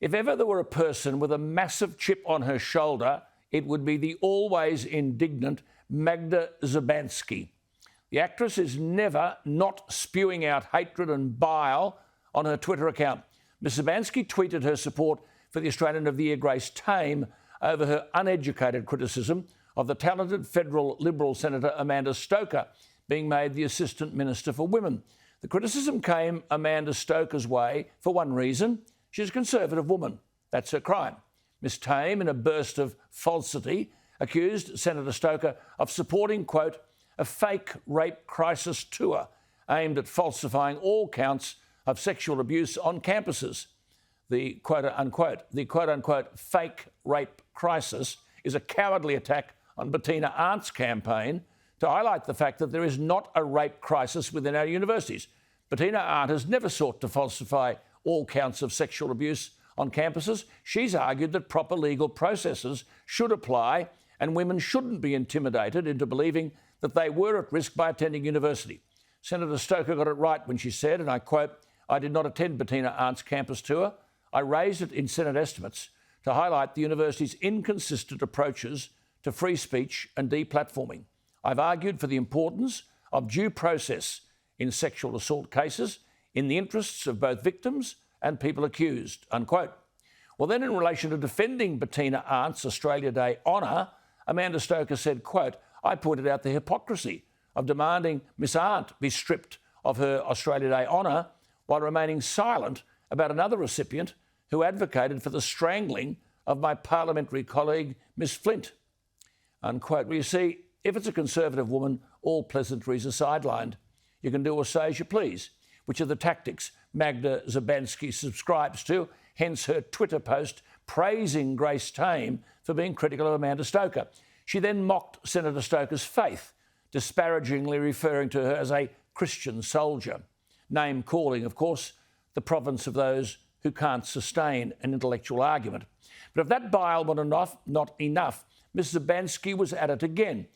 If ever there were a person with a massive chip on her shoulder, it would be the always indignant Magda Szubanski. The actress is never not spewing out hatred and bile on her Twitter account. Ms Szubanski tweeted her support for the Australian of the Year Grace Tame over her uneducated criticism of the talented federal Liberal Senator Amanda Stoker being made the Assistant Minister for Women. The criticism came Amanda Stoker's way for one reason: she's a Conservative woman. That's her crime. Ms Tame, in a burst of falsity, accused Senator Stoker of supporting, quote, a fake rape crisis tour aimed at falsifying all counts of sexual abuse on campuses. The quote-unquote fake rape crisis is a cowardly attack on Bettina Arndt's campaign to highlight the fact that there is not a rape crisis within our universities. Bettina Arndt has never sought to falsify all counts of sexual abuse on campuses. She's argued that proper legal processes should apply and women shouldn't be intimidated into believing that they were at risk by attending university. Senator Stoker got it right when she said, and I quote, "I did not attend Bettina Arndt's campus tour. I raised it in Senate estimates to highlight the university's inconsistent approaches to free speech and deplatforming. I've argued for the importance of due process in sexual assault cases in the interests of both victims and people accused," unquote. Well, then in relation to defending Bettina Arndt's Australia Day honour, Amanda Stoker said, quote, "I pointed out the hypocrisy of demanding Miss Arndt be stripped of her Australia Day honour while remaining silent about another recipient who advocated for the strangling of my parliamentary colleague, Miss Flint," unquote. Well, you see, if it's a Conservative woman, all pleasantries are sidelined. You can do or say as you please, which are the tactics Magda Szubanski subscribes to, hence her Twitter post praising Grace Tame for being critical of Amanda Stoker. She then mocked Senator Stoker's faith, disparagingly referring to her as a Christian soldier. Name calling, of course, the province of those who can't sustain an intellectual argument. But if that bile was not enough, Ms Szubanski was at it again.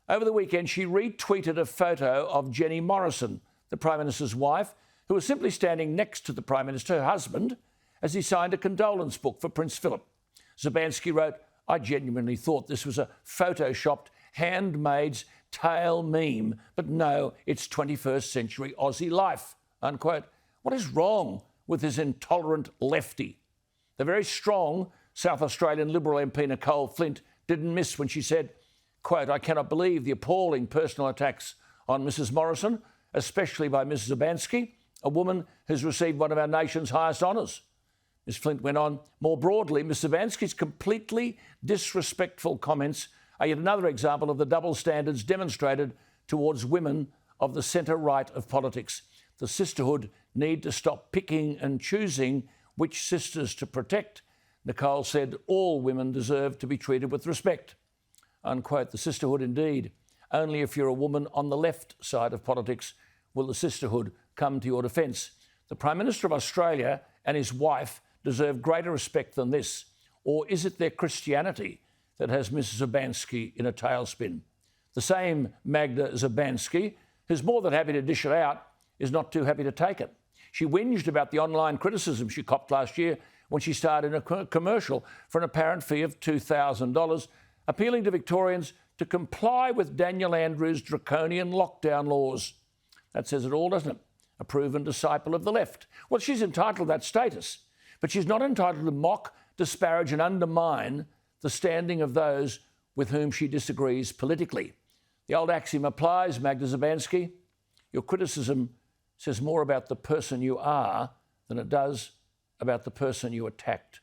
Over the weekend, she retweeted a photo of Jenny Morrison, the Prime Minister's wife, who was simply standing next to the Prime Minister, her husband, as he signed a condolence book for Prince Philip. Szubanski wrote, "I genuinely thought this was a photoshopped, handmaid's tale meme, but no, it's 21st century Aussie life," unquote. What is wrong with this intolerant lefty? The very strong South Australian Liberal MP Nicole Flint didn't miss when she said, quote, "I cannot believe the appalling personal attacks on Mrs Morrison, especially by Ms Szubanski, a woman who's received one of our nation's highest honours." Ms Flint went on, "More broadly, Ms Szubanski's completely disrespectful comments are yet another example of the double standards demonstrated towards women of the centre-right of politics. The sisterhood need to stop picking and choosing which sisters to protect." Nicole said, "All women deserve to be treated with respect," unquote. The sisterhood indeed. Only if you're a woman on the left side of politics will the sisterhood come to your defence. The Prime Minister of Australia and his wife deserve greater respect than this. Or is it their Christianity that has Mrs Szubanski in a tailspin? The same Magda Szubanski, who's more than happy to dish it out, is not too happy to take it. She whinged about the online criticism she copped last year when she starred in a commercial for an apparent fee of $2,000, appealing to Victorians to comply with Daniel Andrews' draconian lockdown laws. That says it all, doesn't it? A proven disciple of the left. Well, she's entitled to that status, but she's not entitled to mock, disparage and undermine the standing of those with whom she disagrees politically. The old axiom applies, Magda Szubanski. Your criticism says more about the person you are than it does about the person you attacked.